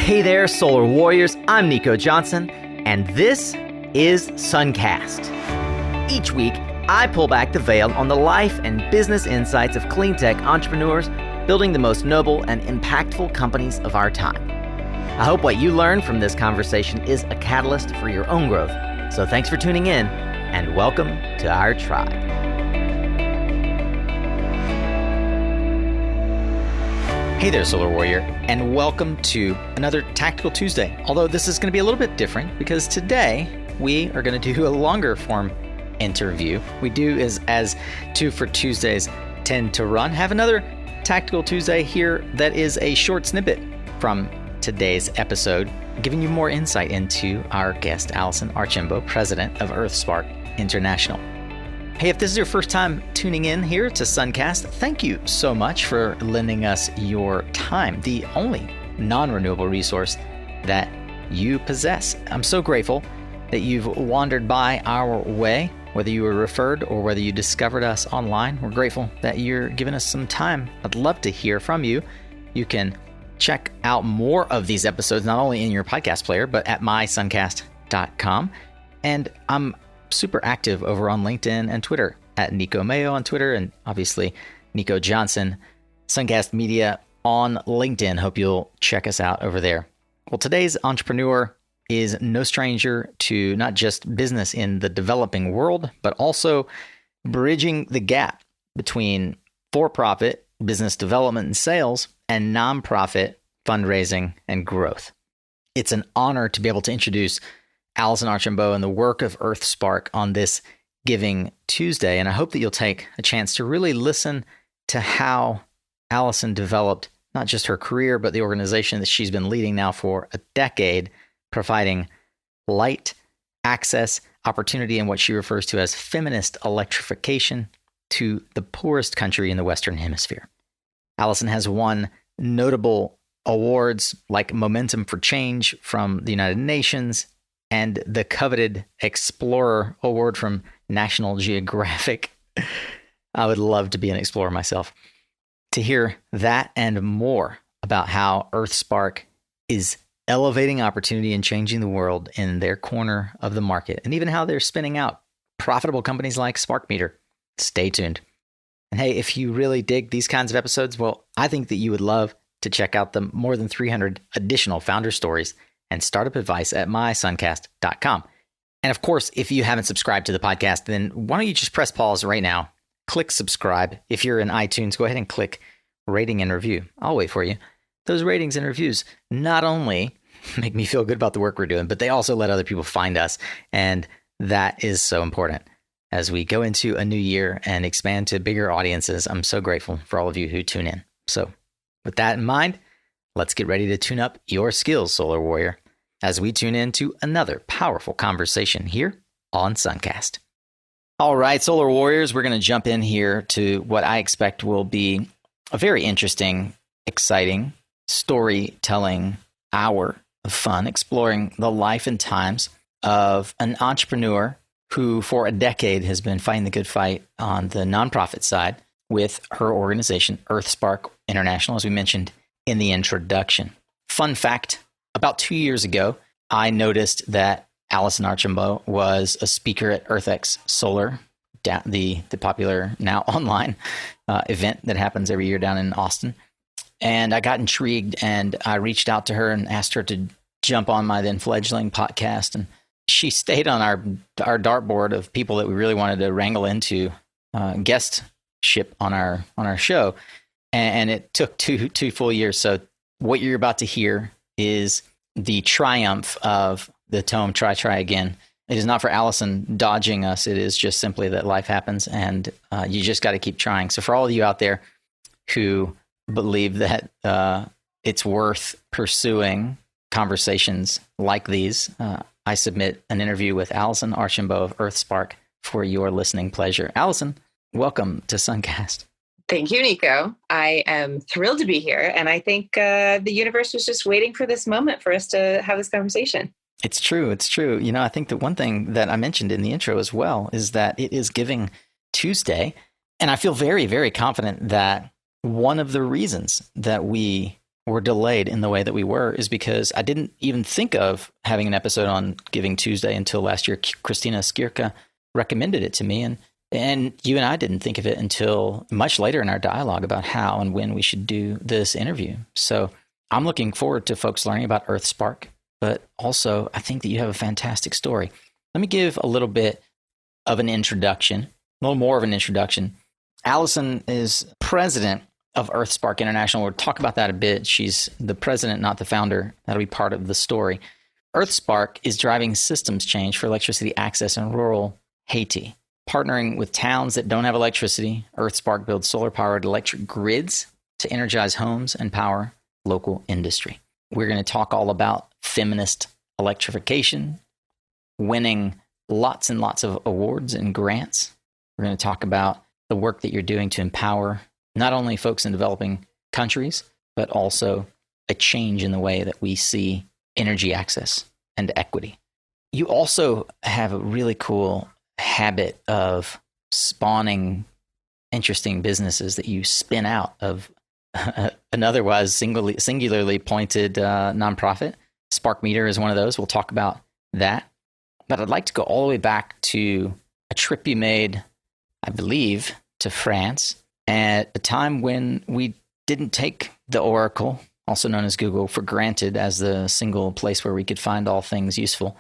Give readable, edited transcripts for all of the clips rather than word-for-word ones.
Hey there, Solar Warriors. I'm Nico Johnson, and this is SunCast. Each week, I pull back the veil on the life and business insights of clean tech entrepreneurs building the most noble and impactful companies of our time. I hope what you learn from this conversation is a catalyst for your own growth. So thanks for tuning in, and welcome to our tribe. Hey there, Solar Warrior, and welcome to another Tactical Tuesday. Although this is going to be a little bit different because today we are going to do a longer form interview. We do as Two for Tuesdays tend to run. Have another Tactical Tuesday here that is a short snippet from today's episode, giving you more insight into our guest, Allison Archambault, president of EarthSpark International. Hey, if this is your first time tuning in here to SunCast, thank you so much for lending us your time, the only non-renewable resource that you possess. I'm so grateful that you've wandered by our way, whether you were referred or whether you discovered us online. We're grateful that you're giving us some time. I'd love to hear from you. You can check out more of these episodes, not only in your podcast player, but at mysuncast.com. And I'm super active over on LinkedIn and Twitter at Nico Mayo on Twitter, and obviously Nico Johnson, SunCast Media on LinkedIn. Hope you'll check us out over there. Well, today's entrepreneur is no stranger to not just business in the developing world, but also bridging the gap between for-profit business development and sales and nonprofit fundraising and growth. It's an honor to be able to introduce Allison Archambault and the work of EarthSpark on this Giving Tuesday. And I hope that you'll take a chance to really listen to how Allison developed not just her career, but the organization that she's been leading now for a decade, providing light, access, opportunity, and what she refers to as feminist electrification to the poorest country in the Western Hemisphere. Allison has won notable awards like Momentum for Change from the United Nations and the coveted Explorer Award from National Geographic. I would love to be an explorer myself. To hear that and more about how EarthSpark is elevating opportunity and changing the world in their corner of the market, and even how they're spinning out profitable companies like SparkMeter. Stay tuned. And hey, if you really dig these kinds of episodes, well, I think that you would love to check out the more than 300 additional founder stories and startup advice at mysuncast.com. And of course, if you haven't subscribed to the podcast, then why don't you just press pause right now, click subscribe. If you're in iTunes, go ahead and click rating and review. I'll wait for you. Those ratings and reviews not only make me feel good about the work we're doing, but they also let other people find us. And that is so important. As we go into a new year and expand to bigger audiences, I'm so grateful for all of you who tune in. So with that in mind, let's get ready to tune up your skills, Solar Warrior, as we tune in to another powerful conversation here on SunCast. All right, Solar Warriors, we're going to jump in here to what I expect will be a very interesting, exciting, storytelling hour of fun, exploring the life and times of an entrepreneur who for a decade has been fighting the good fight on the nonprofit side with her organization, EarthSpark International, as we mentioned in the introduction. Fun fact, about 2 years ago, I noticed that Allison Archambault was a speaker at EarthX Solar, the popular now online event that happens every year down in Austin. And I got intrigued and I reached out to her and asked her to jump on my then fledgling podcast. And she stayed on our dartboard of people that we really wanted to wrangle into guestship on our show. And it took two full years. So what you're about to hear is the triumph of the tome Try Again. It is not for Allison dodging us. It is just simply that life happens and you just got to keep trying. So for all of you out there who believe that it's worth pursuing conversations like these, I submit an interview with Allison Archambault of EarthSpark for your listening pleasure. Allison, welcome to SunCast. Thank you, Nico. I am thrilled to be here. And I think the universe was just waiting for this moment for us to have this conversation. It's true. It's true. You know, I think that one thing that I mentioned in the intro as well is that it is Giving Tuesday. And I feel very, very confident that one of the reasons that we were delayed in the way that we were is because I didn't even think of having an episode on Giving Tuesday until last year. Christina Skirka recommended it to me, and you and I didn't think of it until much later in our dialogue about how and when we should do this interview. So I'm looking forward to folks learning about EarthSpark, but also I think that you have a fantastic story. Let me give a little bit of an introduction, a little more of an introduction. Allison is president of EarthSpark International. We'll talk about that a bit. She's the president, not the founder. That'll be part of the story. EarthSpark is driving systems change for electricity access in rural Haiti. Partnering with towns that don't have electricity, EarthSpark builds solar-powered electric grids to energize homes and power local industry. We're going to talk all about feminist electrification, winning lots and lots of awards and grants. We're going to talk about the work that you're doing to empower not only folks in developing countries, but also a change in the way that we see energy access and equity. You also have a really cool habit of spawning interesting businesses that you spin out of an otherwise singularly pointed nonprofit. Spark Meter is one of those. We'll talk about that. But I'd like to go all the way back to a trip you made, I believe, to France at a time when we didn't take the Oracle, also known as Google, for granted as the single place where we could find all things useful.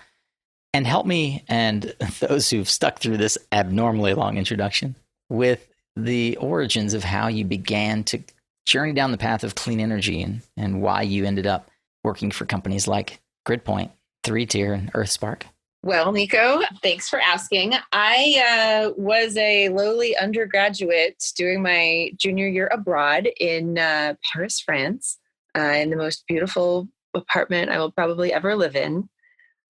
And help me and those who've stuck through this abnormally long introduction with the origins of how you began to journey down the path of clean energy and why you ended up working for companies like Gridpoint, 3Tier, and EarthSpark. Well, Nico, thanks for asking. I was a lowly undergraduate doing my junior year abroad in Paris, France, in the most beautiful apartment I will probably ever live in.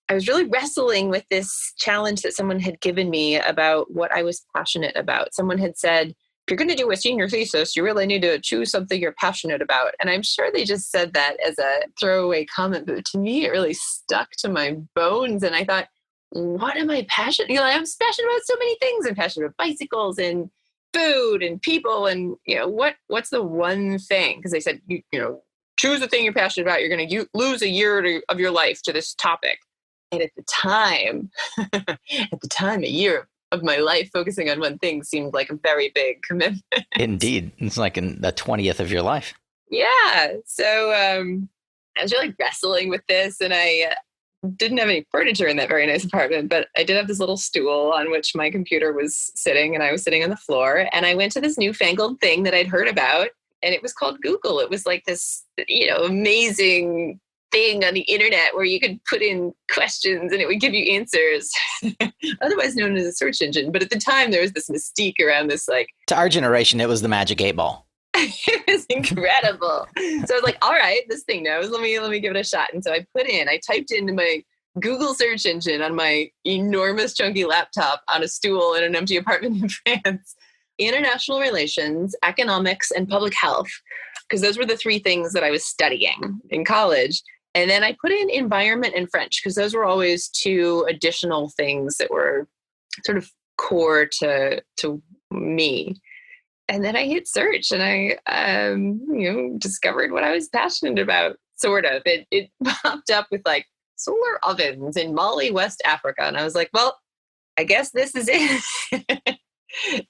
I was really wrestling with this challenge that someone had given me about what I was passionate about. Someone had said, if you're going to do a senior thesis, you really need to choose something you're passionate about. And I'm sure they just said that as a throwaway comment, but to me, it really stuck to my bones. And I thought, what am I passionate? I'm passionate about so many things. I'm passionate about bicycles and food and people. And, what's the one thing? Because they said, choose the thing you're passionate about. You're going to lose a year of your life to this topic. And at the time, a year of my life focusing on one thing seemed like a very big commitment. Indeed. It's like in the 20th of your life. Yeah. So I was really wrestling with this, and I didn't have any furniture in that very nice apartment, but I did have this little stool on which my computer was sitting, and I was sitting on the floor, and I went to this newfangled thing that I'd heard about, and it was called Google. It was like this, amazing thing on the internet where you could put in questions and it would give you answers, otherwise known as a search engine. But at the time, there was this mystique around this, like, to our generation, it was the magic 8-ball. It was incredible. So I was like, all right, this thing knows. Let me give it a shot. And so I typed into my Google search engine on my enormous chunky laptop on a stool in an empty apartment in France, international relations, economics, and public health, because those were the three things that I was studying in college. And then I put in environment and French, because those were always two additional things that were sort of core to me. And then I hit search, and I, discovered what I was passionate about, sort of. It popped up with like solar ovens in Mali, West Africa. And I was like, well, I guess this is it.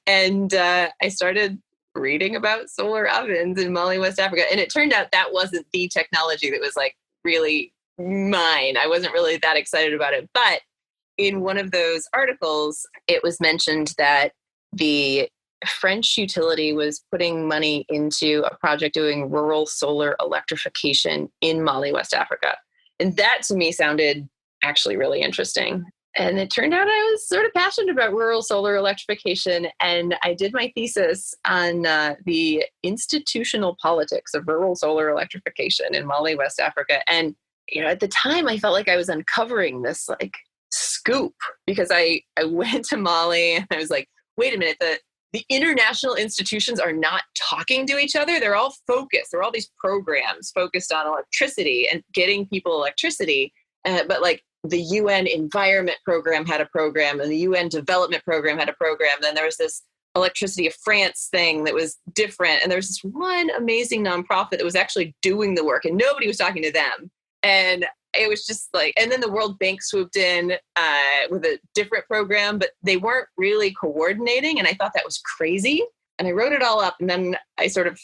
And I started reading about solar ovens in Mali, West Africa. And it turned out that wasn't the technology that was like really mine. I wasn't really that excited about it. But in one of those articles, it was mentioned that the French utility was putting money into a project doing rural solar electrification in Mali, West Africa. And that to me sounded actually really interesting. And it turned out I was sort of passionate about rural solar electrification. And I did my thesis on the institutional politics of rural solar electrification in Mali, West Africa. And, at the time I felt like I was uncovering this like scoop, because I went to Mali and I was like, wait a minute, the international institutions are not talking to each other. They're all focused. There are all these programs focused on electricity and getting people electricity. But like the UN Environment Program had a program, and the UN Development Program had a program. Then there was this Electricity of France thing that was different. And there was this one amazing nonprofit that was actually doing the work and nobody was talking to them. And it was just like, and then the World Bank swooped in with a different program, but they weren't really coordinating. And I thought that was crazy. And I wrote it all up. And then I sort of,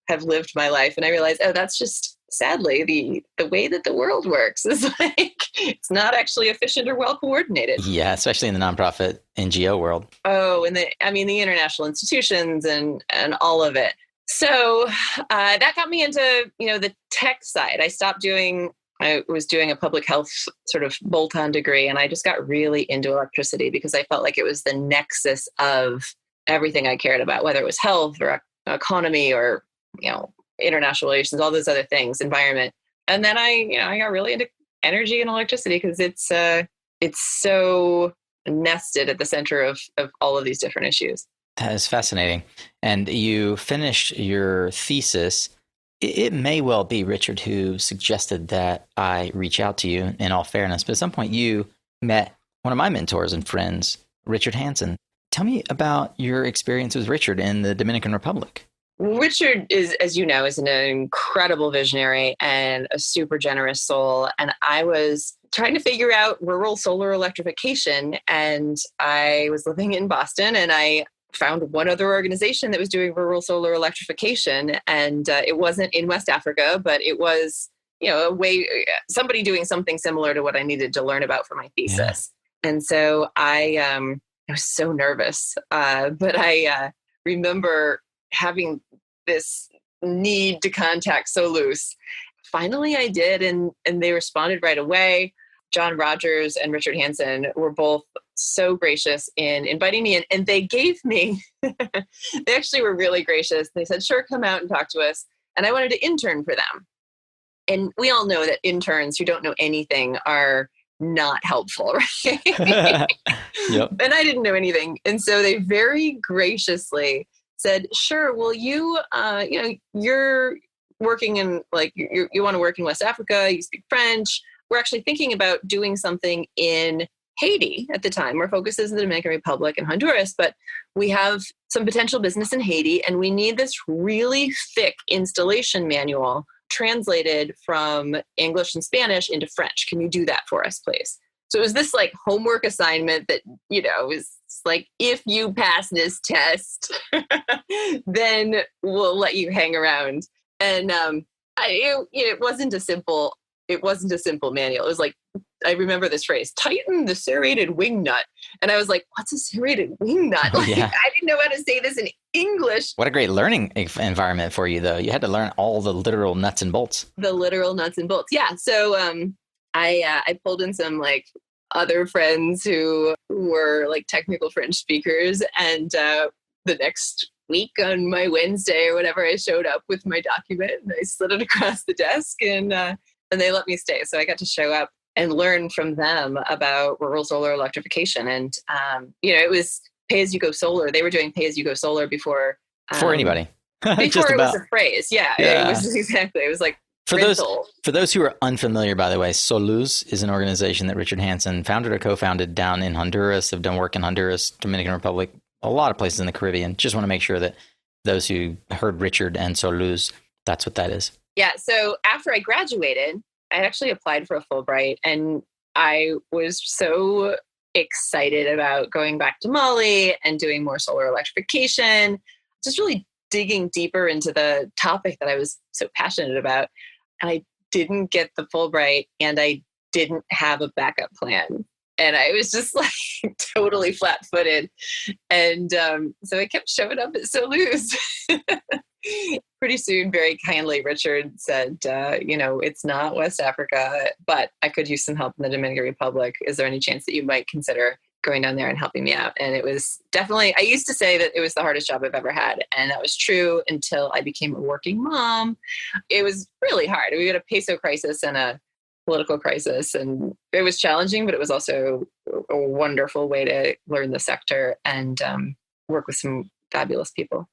have lived my life. And I realized, oh, that's just sadly the way that the world works is like, it's not actually efficient or well coordinated. Yeah, especially in the nonprofit NGO world. Oh, and the international institutions and all of it. So that got me into, the tech side. I was doing a public health sort of bolt-on degree, and I just got really into electricity because I felt like it was the nexus of everything I cared about, whether it was health or economy or, international relations, all those other things, environment. And then I got really into energy and electricity because it's so nested at the center of all of these different issues. That is fascinating. And you finished your thesis. It may well be Richard who suggested that I reach out to you, in all fairness, but at some point you met one of my mentors and friends, Richard Hansen. Tell me about your experience with Richard in the Dominican Republic. Richard is, as you know, is an incredible visionary and a super generous soul. And I was trying to figure out rural solar electrification. And I was living in Boston and I found one other organization that was doing rural solar electrification. And it wasn't in West Africa, but it was, somebody doing something similar to what I needed to learn about for my thesis. Yeah. And so I was so nervous, but I remember having this need to contact Solus. Finally, I did, and they responded right away. John Rogers and Richard Hansen were both so gracious in inviting me in, and they gave me, they actually were really gracious. They said, sure, come out and talk to us. And I wanted to intern for them. And we all know that interns who don't know anything are not helpful, right? Yep. And I didn't know anything. And so they very graciously said, sure, well, you're working in, like, you want to work in West Africa, you speak French. We're actually thinking about doing something in Haiti at the time. Our focus is in the Dominican Republic and Honduras, but we have some potential business in Haiti, and we need this really thick installation manual translated from English and Spanish into French. Can you do that for us, please? So it was this like homework assignment that, was like, if you pass this test, then we'll let you hang around. And it wasn't a simple manual. It was like, I remember this phrase, tighten the serrated wing nut. And I was like, what's a serrated wing nut? Like, yeah. I didn't know how to say this in English. What a great learning environment for you, though. You had to learn all the literal nuts and bolts. The literal nuts and bolts. Yeah. So I pulled in some like other friends who were like technical French speakers. And the next week on my Wednesday or whatever, I showed up with my document and I slid it across the desk and they let me stay. So I got to show up and learn from them about rural solar electrification. And, it was pay-as-you-go solar. They were doing pay-as-you-go solar before anybody. Before it was a phrase. Yeah. It was exactly. It was like, For those who are unfamiliar, by the way, Soluz is an organization that Richard Hansen founded or co-founded down in Honduras. They've done work in Honduras, Dominican Republic, a lot of places in the Caribbean. Just want to make sure that those who heard Richard and Soluz, that's what that is. Yeah. So after I graduated, I actually applied for a Fulbright, and I was so excited about going back to Mali and doing more solar electrification, just really digging deeper into the topic that I was so passionate about. And I didn't get the Fulbright, and I didn't have a backup plan. And I was just like totally flat-footed. And so I kept showing up at Soluz. Pretty soon, very kindly, Richard said, it's not West Africa, but I could use some help in the Dominican Republic. Is there any chance that you might consider going down there and helping me out? And it was definitely, I used to say that it was the hardest job I've ever had. And that was true until I became a working mom. It was really hard. We had a peso crisis and a political crisis, and it was challenging, but it was also a wonderful way to learn the sector and work with some fabulous people.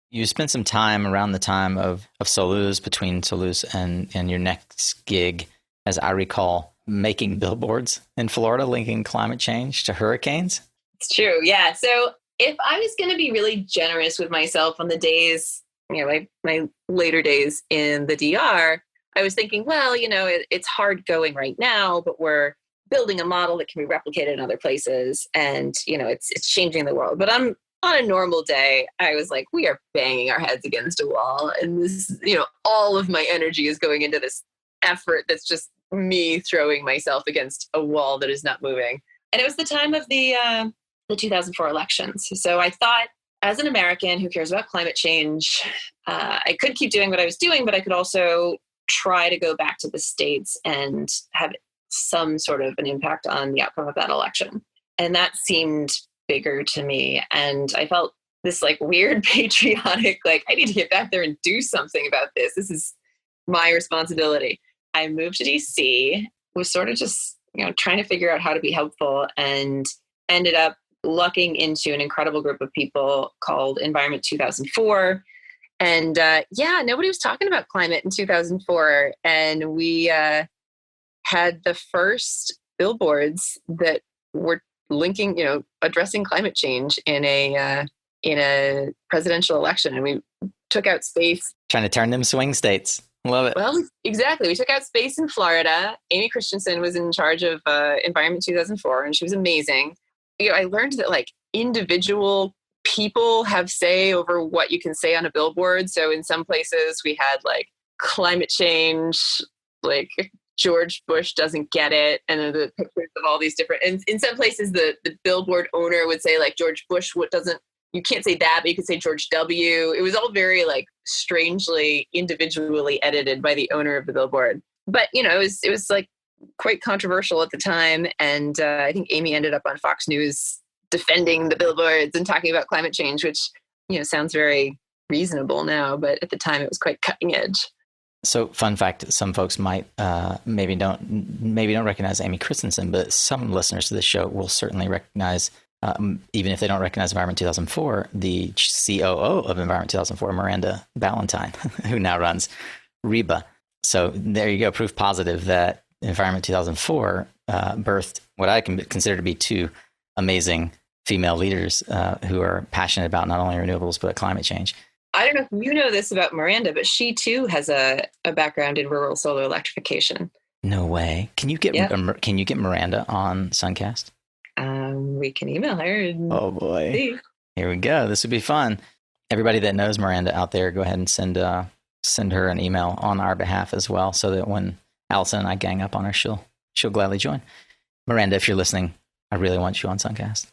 You spent some time around the time of Soluz, between Soluz and your next gig, as I recall, making billboards in Florida linking climate change to hurricanes. It's true. Yeah. So if I was going to be really generous with myself on the days, my later days in the DR, I was thinking, well, it's hard going right now, but we're building a model that can be replicated in other places. And, it's changing the world. But on a normal day, I was like, we are banging our heads against a wall. And this, all of my energy is going into this effort that's just me throwing myself against a wall that is not moving. And it was the time of the 2004 elections. So I thought, as an American who cares about climate change, I could keep doing what I was doing, but I could also try to go back to the States and have some sort of an impact on the outcome of that election. And that seemed bigger to me. And I felt this like weird patriotic, like I need to get back there and do something about this. This is my responsibility. I moved to DC, was sort of just, trying to figure out how to be helpful, and ended up lucking into an incredible group of people called Environment 2004. And nobody was talking about climate in 2004. And we had the first billboards that were linking, addressing climate change in a presidential election. And we took out space. Trying to turn them swing states. Love it. Well, exactly. We took out space in Florida. Amy Christensen was in charge of Environment 2004, and she was amazing. I learned that like individual people have say over what you can say on a billboard. So in some places we had like climate change, like George Bush doesn't get it. And then the pictures of all these different, and in some places the billboard owner would say like George Bush you can't say that, but you could say George W. It was all very like strangely individually edited by the owner of the billboard. But, it was like quite controversial at the time. And I think Amy ended up on Fox News defending the billboards and talking about climate change, which, sounds very reasonable now. But at the time it was quite cutting edge. So fun fact, some folks might maybe don't recognize Amy Christensen, but some listeners to this show will certainly recognize, even if they don't recognize Environment 2004, the COO of Environment 2004, Miranda Ballantyne, who now runs REBA. So there you go, proof positive that Environment 2004 birthed what I can consider to be two amazing female leaders who are passionate about not only renewables, but climate change. I don't know if you know this about Miranda, but she too has a background in rural solar electrification. No way. Can you get Miranda on SunCast? We can email her. Oh boy. See. Here we go. This would be fun. Everybody that knows Miranda out there, go ahead and send her an email on our behalf as well, so that when Allison and I gang up on her, she'll gladly join. Miranda, if you're listening, I really want you on SunCast.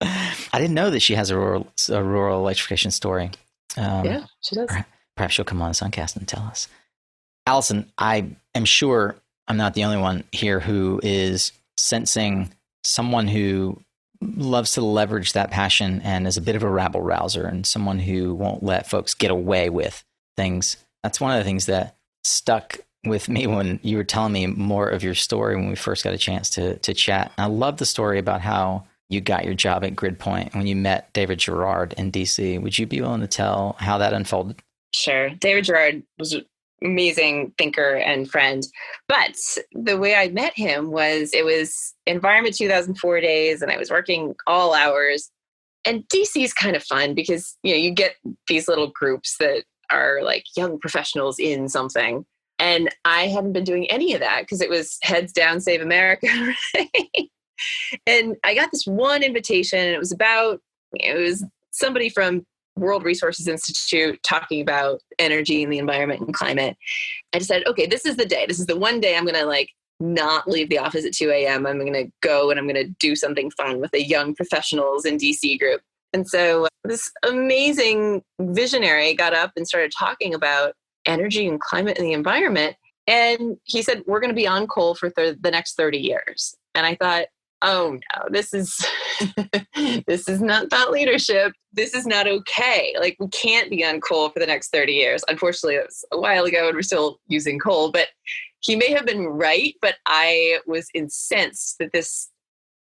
I didn't know that she has a rural electrification story. Yeah, she does. Perhaps she'll come on SunCast and tell us. Allison, I am sure I'm not the only one here who is sensing someone who loves to leverage that passion and is a bit of a rabble rouser, and someone who won't let folks get away with things. That's one of the things that stuck with me when you were telling me more of your story when we first got a chance to chat. And I love the story about how you got your job at GridPoint when you met David Gerard in DC. Would you be willing to tell how that unfolded? Sure. David Gerard was an amazing thinker and friend. But the way I met him was, it was Environment 2004 days, and I was working all hours. And DC is kind of fun because, you get these little groups that are like young professionals in something. And I hadn't been doing any of that because it was heads down, save America. Right? And I got this one invitation, and it was somebody from World Resources Institute talking about energy and the environment and climate. I decided, okay, this is the day. This is the one day I'm going to not leave the office at 2 a.m. I'm going to go and I'm going to do something fun with a young professionals in DC group. And so this amazing visionary got up and started talking about energy and climate and the environment. And he said, we're going to be on coal for the next 30 years. And I thought, oh no, this is not thought leadership. This is not okay. We can't be on coal for the next 30 years. Unfortunately, it was a while ago and we're still using coal, but he may have been right. But I was incensed that this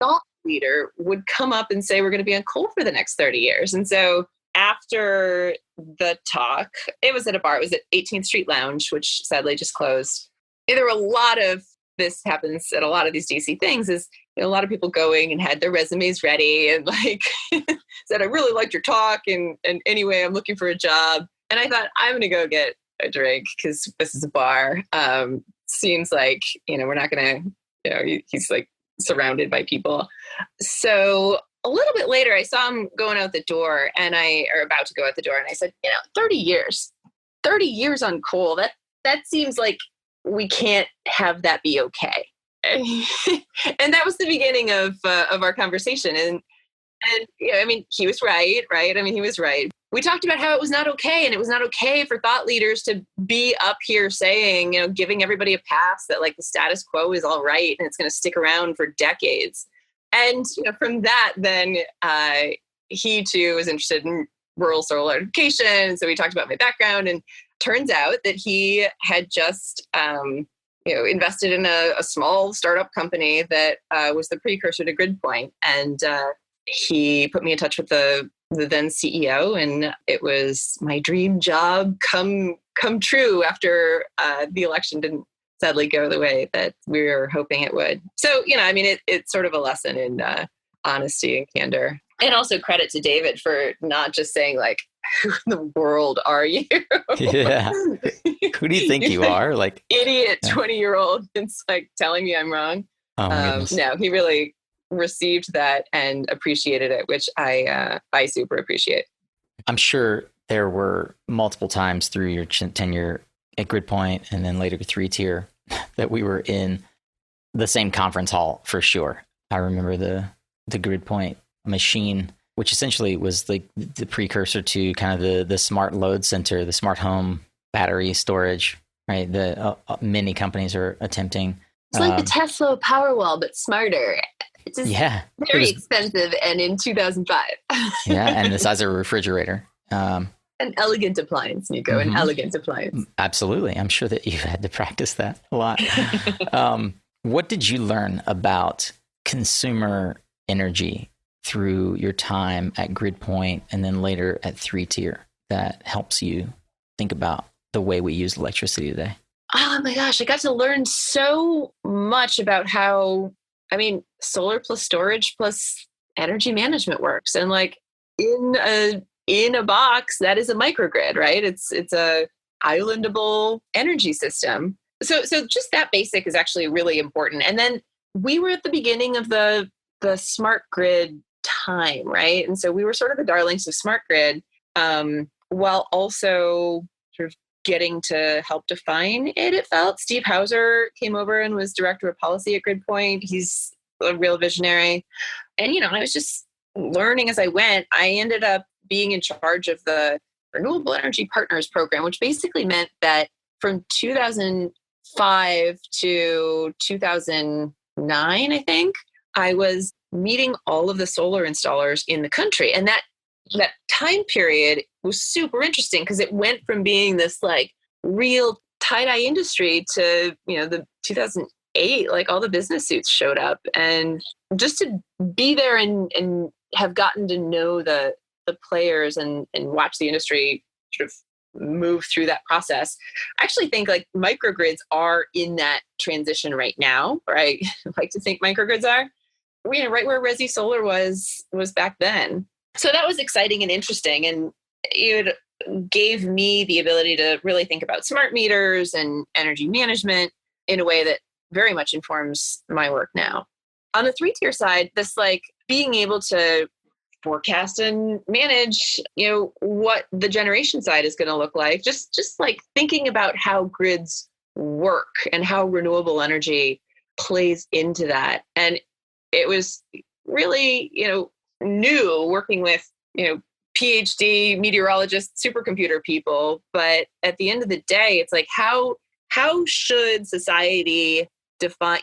thought leader would come up and say, we're going to be on coal for the next 30 years. And so after the talk, it was at a bar. It was at 18th Street Lounge, which sadly just closed. There were a lot of, this happens at a lot of these DC things, is a lot of people going and had their resumes ready and like said, I really liked your talk. And anyway, I'm looking for a job. And I thought, I'm going to go get a drink because this is a bar. Seems like, we're not going to, he's like surrounded by people. So a little bit later, I saw him going out the door or about to go out the door. And I said, 30 years on coal. That seems like we can't have that be okay. And that was the beginning of our conversation. And he was right? I mean, he was right. We talked about how it was not okay, and it was not okay for thought leaders to be up here saying, giving everybody a pass that like the status quo is all right and it's going to stick around for decades. And from that, then he too was interested in rural solar electrification. So we talked about my background, and turns out that he had just invested in a small startup company that was the precursor to GridPoint. And he put me in touch with the then CEO, and it was my dream job come true after the election didn't sadly go the way that we were hoping it would. So, it's sort of a lesson in honesty and candor. And also credit to David for not just saying like, who in the world are you? Yeah. Who do you think you are? Like idiot 20-year-old. It's like telling me I'm wrong. Oh my goodness. No, he really received that and appreciated it, which I super appreciate. I'm sure there were multiple times through your tenure at GridPoint and then later 3-tier that we were in the same conference hall for sure. I remember the GridPoint machine, which essentially was like the precursor to kind of the smart load center, the smart home battery storage, right? The many companies are attempting. It's like the Tesla Powerwall, but smarter. It's just very expensive, and in 2005. Yeah, and the size of a refrigerator. An elegant appliance, Nico, an elegant appliance. Absolutely. I'm sure that you've had to practice that a lot. What did you learn about consumer energy through your time at GridPoint and then later at 3-tier that helps you think about the way we use electricity today? Oh my gosh, I got to learn so much about how, solar plus storage plus energy management works. And like in a box, that is a microgrid, right? It's a islandable energy system. So just that basic is actually really important. And then we were at the beginning of the smart grid time, right? And so we were sort of the darlings of smart grid, while also sort of getting to help define it. It felt Steve Hauser came over and was director of policy at GridPoint. He's a real visionary. And, I was just learning as I went. I ended up being in charge of the Renewable Energy Partners program, which basically meant that from 2005 to 2009, I think, I was meeting all of the solar installers in the country. And that time period was super interesting because it went from being this like real tie-dye industry to, the 2008, like all the business suits showed up. And just to be there and have gotten to know the players and watch the industry sort of move through that process. I actually think like microgrids are in that transition right now, or I like to think microgrids are. Right where Resi Solar was back then. So that was exciting and interesting. And it gave me the ability to really think about smart meters and energy management in a way that very much informs my work now. On the 3-tier side, this like being able to forecast and manage, what the generation side is going to look like, just like thinking about how grids work and how renewable energy plays into that. And it was really, new working with, PhD meteorologists, supercomputer people. But at the end of the day, it's like, how should society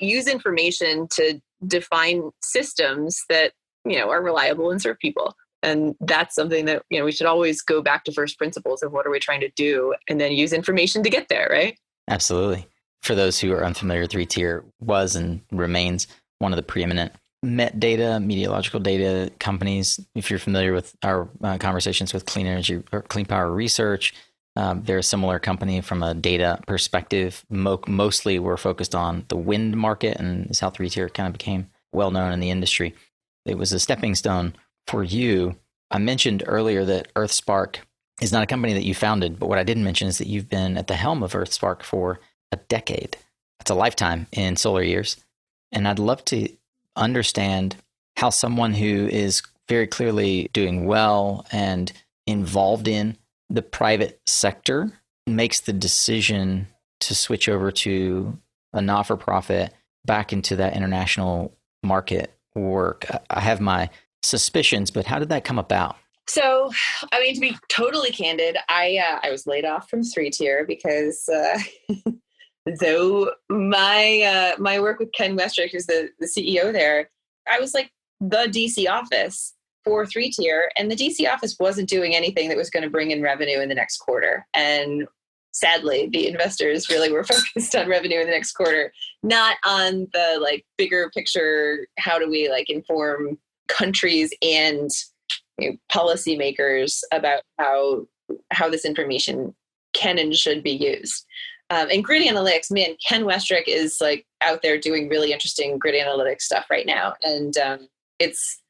use information to define systems that, are reliable and serve people? And that's something that, we should always go back to first principles of what are we trying to do and then use information to get there, right? Absolutely. For those who are unfamiliar, 3-tier was and remains one of the preeminent metadata, meteorological data companies. If you're familiar with our conversations with clean energy or clean power research, they're a similar company from a data perspective. Mostly we're focused on the wind market, and South 3-tier kind of became well known in the industry. It was a stepping stone for you. I mentioned earlier that EarthSpark is not a company that you founded, but what I didn't mention is that you've been at the helm of EarthSpark for a decade. That's a lifetime in solar years. And I'd love to understand how someone who is very clearly doing well and involved in the private sector makes the decision to switch over to a not-for-profit back into that international market work. I have my suspicions, but how did that come about? So, I mean, to be totally candid, I was laid off from 3-tier because though my work with Ken Westrick, who's the CEO there, I was like the DC office for 3-tier, and the DC office wasn't doing anything that was going to bring in revenue in the next quarter. And sadly, the investors really were focused on revenue in the next quarter, not on the like bigger picture. How do we like inform countries and policymakers about how this information can and should be used? And grid analytics, man, Ken Westrick is like out there doing really interesting grid analytics stuff right now, and it's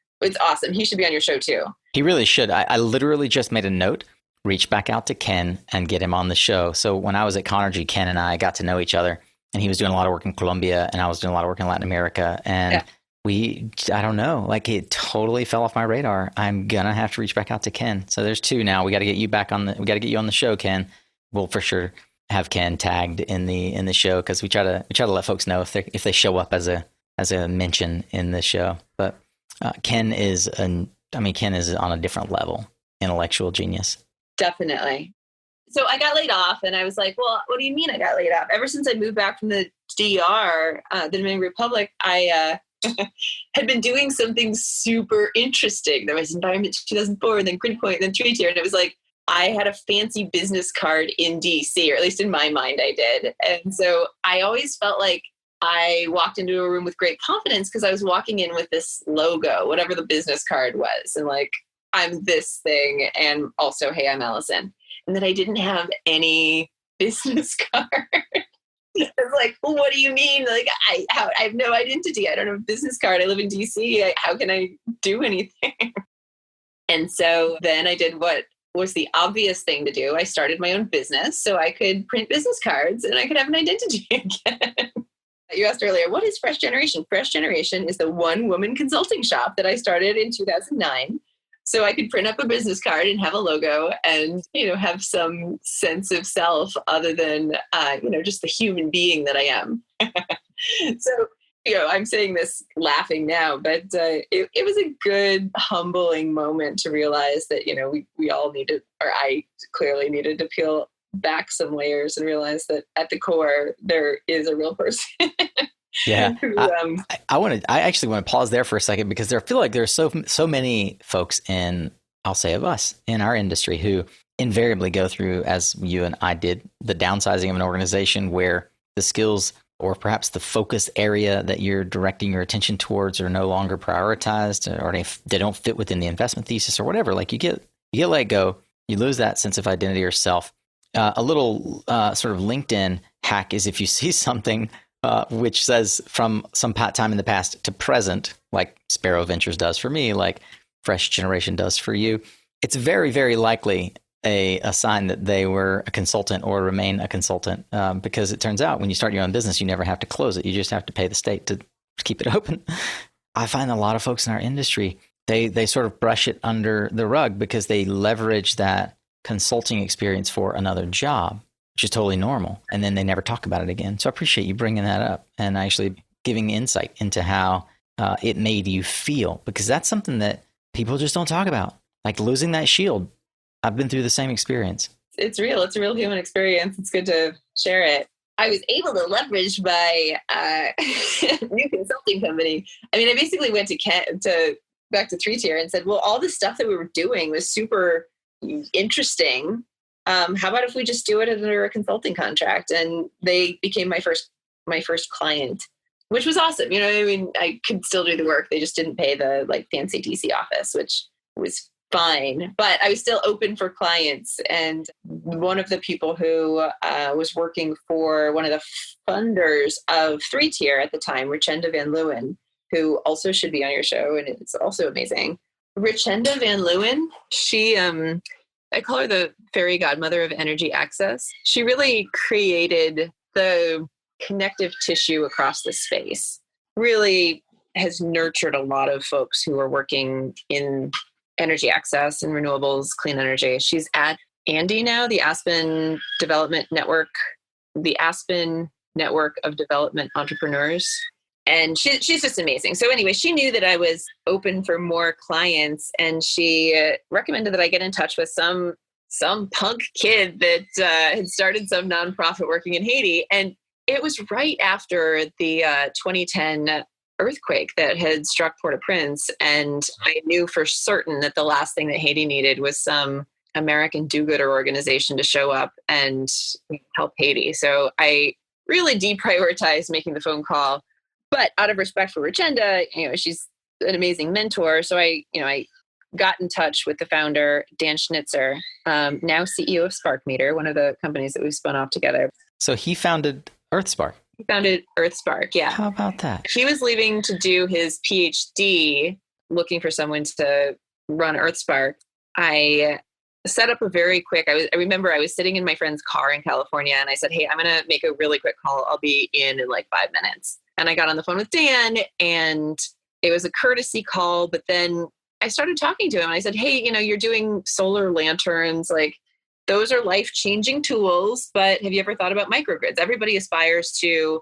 awesome. He should be on your show too. He really should. I literally just made a note, reach back out to Ken and get him on the show. So when I was at Conergy, Ken and I got to know each other, and he was doing a lot of work in Colombia and I was doing a lot of work in Latin America. And I don't know, like it totally fell off my radar. I'm going to have to reach back out to Ken. So there's two now. We got to get you on the show, Ken. We'll for sure have Ken tagged in the show, because we try to let folks know if they show up as a mention in the show. But Ken is on a different level, intellectual genius. Definitely. So I got laid off, and I was like, well, what do you mean I got laid off? Ever since I moved back from the DR, the Dominican Republic, I had been doing something super interesting. There was Environment 2004, and then Gridpoint, and then 3-tier. And it was like, I had a fancy business card in DC, or at least in my mind I did. And so I always felt like I walked into a room with great confidence because I was walking in with this logo, whatever the business card was. And like, I'm this thing. And also, hey, I'm Allison. And that I didn't have any business card. I was like, well, what do you mean? Like, I have no identity. I don't have a business card. I live in DC. How can I do anything? And so then I did what was the obvious thing to do. I started my own business so I could print business cards and I could have an identity again. You asked earlier, what is Fresh Generation? Fresh Generation is the one-woman consulting shop that I started in 2009. So I could print up a business card and have a logo and, have some sense of self other than, just the human being that I am. So, I'm saying this laughing now, but it was a good, humbling moment to realize that, we all needed, or I clearly needed to peel back some layers and realize that at the core, there is a real person. Yeah. I actually want to pause there for a second, because I feel like there's so many folks I'll say of us in our industry who invariably go through, as you and I did, the downsizing of an organization where the skills or perhaps the focus area that you're directing your attention towards are no longer prioritized, or they don't fit within the investment thesis or whatever. Like you get let go, you lose that sense of identity or self. A little sort of LinkedIn hack is, if you see something which says from some time in the past to present, like Sparrow Ventures does for me, like Fresh Generation does for you, it's very, very likely a sign that they were a consultant or remain a consultant, because it turns out when you start your own business, you never have to close it. You just have to pay the state to keep it open. I find a lot of folks in our industry, they sort of brush it under the rug because they leverage that consulting experience for another job, which is totally normal. And then they never talk about it again. So I appreciate you bringing that up and actually giving insight into how it made you feel, because that's something that people just don't talk about. Like losing that shield. I've been through the same experience. It's real. It's a real human experience. It's good to share it. I was able to leverage my new consulting company. I mean, I basically went back to 3-tier and said, well, all the stuff that we were doing was super interesting. How about if we just do it under a consulting contract? And they became my first client, which was awesome. I could still do the work. They just didn't pay the fancy DC office, which was fine, but I was still open for clients. And one of the people who was working for one of the funders of 3-tier at the time, Richenda Van Leeuwen, who also should be on your show, and it's also amazing. Richenda Van Leeuwen, she, I call her the fairy godmother of energy access. She really created the connective tissue across the space, really has nurtured a lot of folks who are working in energy access and renewables, clean energy. She's at Andy now, the Aspen Development Network, the Aspen Network of Development Entrepreneurs. And she's just amazing. So anyway, she knew that I was open for more clients, and she recommended that I get in touch with some punk kid that had started some nonprofit working in Haiti. And it was right after the 2010 earthquake that had struck Port-au-Prince. And I knew for certain that the last thing that Haiti needed was some American do-gooder organization to show up and help Haiti. So I really deprioritized making the phone call. But out of respect for Richenda, she's an amazing mentor. So I got in touch with the founder, Dan Schnitzer, now CEO of SparkMeter, one of the companies that we spun off together. So he founded EarthSpark. He founded EarthSpark, yeah. How about that? He was leaving to do his PhD, looking for someone to run EarthSpark. I set up a very quick, I remember I was sitting in my friend's car in California, and I said, hey, I'm going to make a really quick call. I'll be in like 5 minutes. And I got on the phone with Dan, and it was a courtesy call. But then I started talking to him, and I said, hey, you're doing solar lanterns. Like, those are life-changing tools, but have you ever thought about microgrids? Everybody aspires to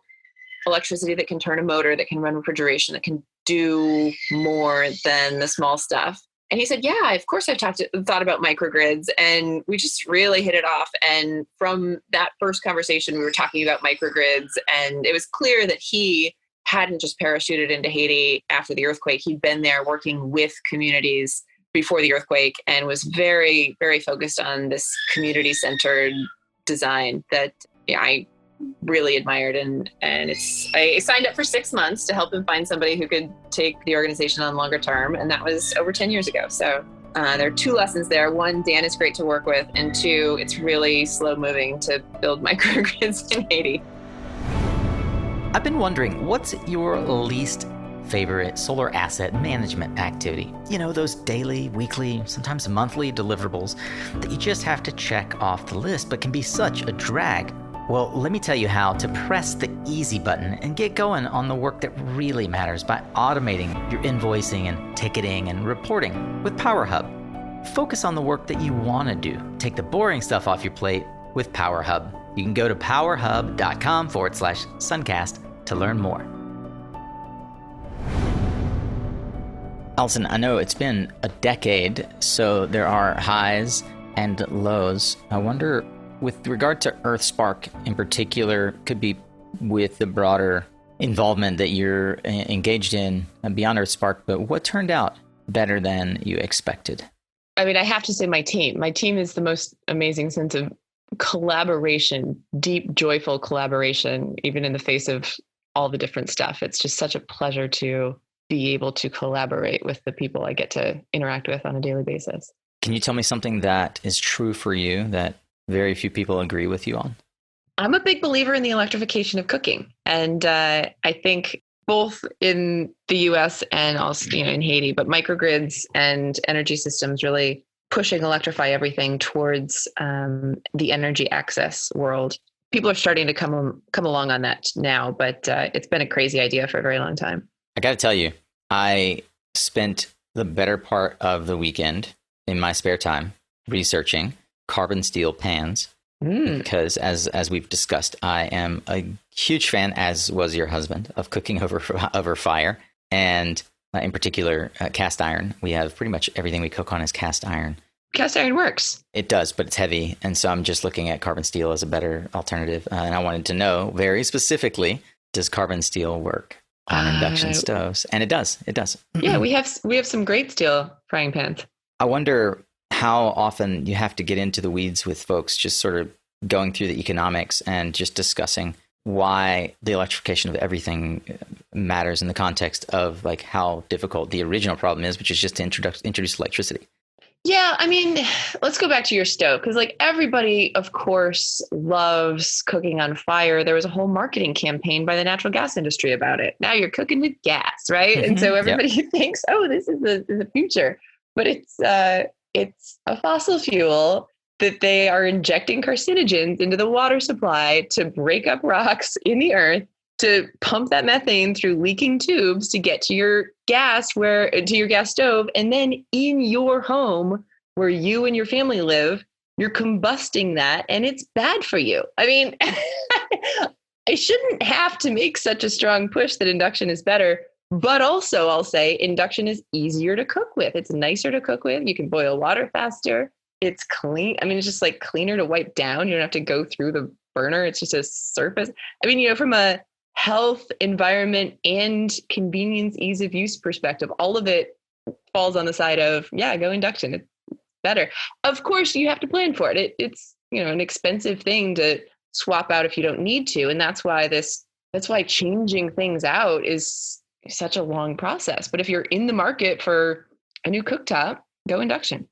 electricity that can turn a motor, that can run refrigeration, that can do more than the small stuff. And he said, yeah, of course I've thought about microgrids. And we just really hit it off. And from that first conversation, we were talking about microgrids. And it was clear that he hadn't just parachuted into Haiti after the earthquake. He'd been there working with communities before the earthquake and was very, very focused on this community-centered design that I really admired. And I signed up for 6 months to help him find somebody who could take the organization on longer term. And that was over 10 years ago. So there are 2 lessons there. 1, Dan is great to work with. And 2, it's really slow moving to build microgrids in Haiti. I've been wondering, what's your least favorite solar asset management activity? Those daily, weekly, sometimes monthly deliverables that you just have to check off the list, but can be such a drag. Well, let me tell you how to press the easy button and get going on the work that really matters by automating your invoicing and ticketing and reporting with PowerHub. Focus on the work that you want to do. Take the boring stuff off your plate with PowerHub. You can go to powerhub.com/SunCast to learn more. Allison, I know it's been a decade, so there are highs and lows. I wonder, with regard to EarthSpark in particular, could be with the broader involvement that you're engaged in beyond EarthSpark, but what turned out better than you expected? I mean, I have to say my team. My team is the most amazing sense of collaboration, deep, joyful collaboration, even in the face of all the different stuff. It's just such a pleasure to be able to collaborate with the people I get to interact with on a daily basis. Can you tell me something that is true for you that very few people agree with you on? I'm a big believer in the electrification of cooking. And I think both in the US and also in Haiti, but microgrids and energy systems really pushing electrify everything towards the energy access world. People are starting to come along on that now, but it's been a crazy idea for a very long time. I got to tell you, I spent the better part of the weekend in my spare time researching carbon steel pans because, as we've discussed, I am a huge fan, as was your husband, of cooking over fire, and in particular, cast iron. We have pretty much everything we cook on is cast iron. Cast iron works. It does, but it's heavy, and so I'm just looking at carbon steel as a better alternative. And I wanted to know very specifically, does carbon steel work on induction stoves? And it does. It does. Yeah, we have some great steel frying pans. I wonder how often you have to get into the weeds with folks, just sort of going through the economics and just discussing why the electrification of everything matters in the context of like how difficult the original problem is, which is just to introduce electricity. Yeah, I mean, let's go back to your stove because, like, everybody, of course, loves cooking on fire. There was a whole marketing campaign by the natural gas industry about it. Now you're cooking with gas, right? And so Yep. everybody thinks, oh, this is the future, but it's a fossil fuel that they are injecting carcinogens into the water supply to break up rocks in the earth, to pump that methane through leaking tubes to get to your gas to your gas stove. And then in your home where you and your family live, you're combusting that and it's bad for you. I mean, I shouldn't have to make such a strong push that induction is better. But also I'll say induction is easier to cook with. It's nicer to cook with. You can boil water faster. It's clean. I mean, it's just like cleaner to wipe down. You don't have to go through the burner. It's just a surface. I mean, from a health, environment, and convenience, ease of use perspective, all of it falls on the side of, go induction. It's better. Of course, you have to plan for it. It's an expensive thing to swap out if you don't need to. And that's why changing things out is such a long process. But if you're in the market for a new cooktop, go induction.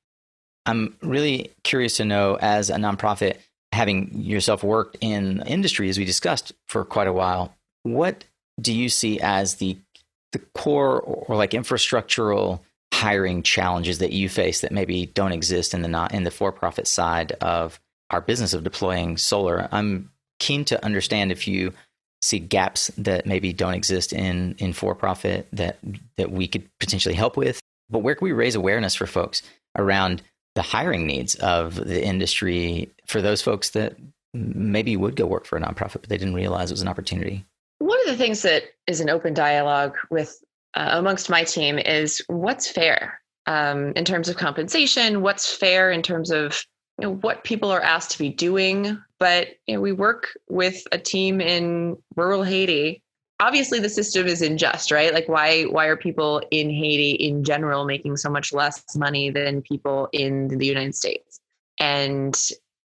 I'm really curious to know, as a nonprofit, having yourself worked in industry, as we discussed, for quite a while, what do you see as the core or like infrastructural hiring challenges that you face that maybe don't exist in the for-profit side of our business of deploying solar? I'm keen to understand if you see gaps that maybe don't exist in for-profit that we could potentially help with. But where can we raise awareness for folks around the hiring needs of the industry for those folks that maybe would go work for a nonprofit, but they didn't realize it was an opportunity? One of the things that is an open dialogue with amongst my team is what's fair in terms of compensation, what's fair in terms of what people are asked to be doing. But we work with a team in rural Haiti. Obviously, the system is unjust, right? Like, why are people in Haiti in general making so much less money than people in the United States? And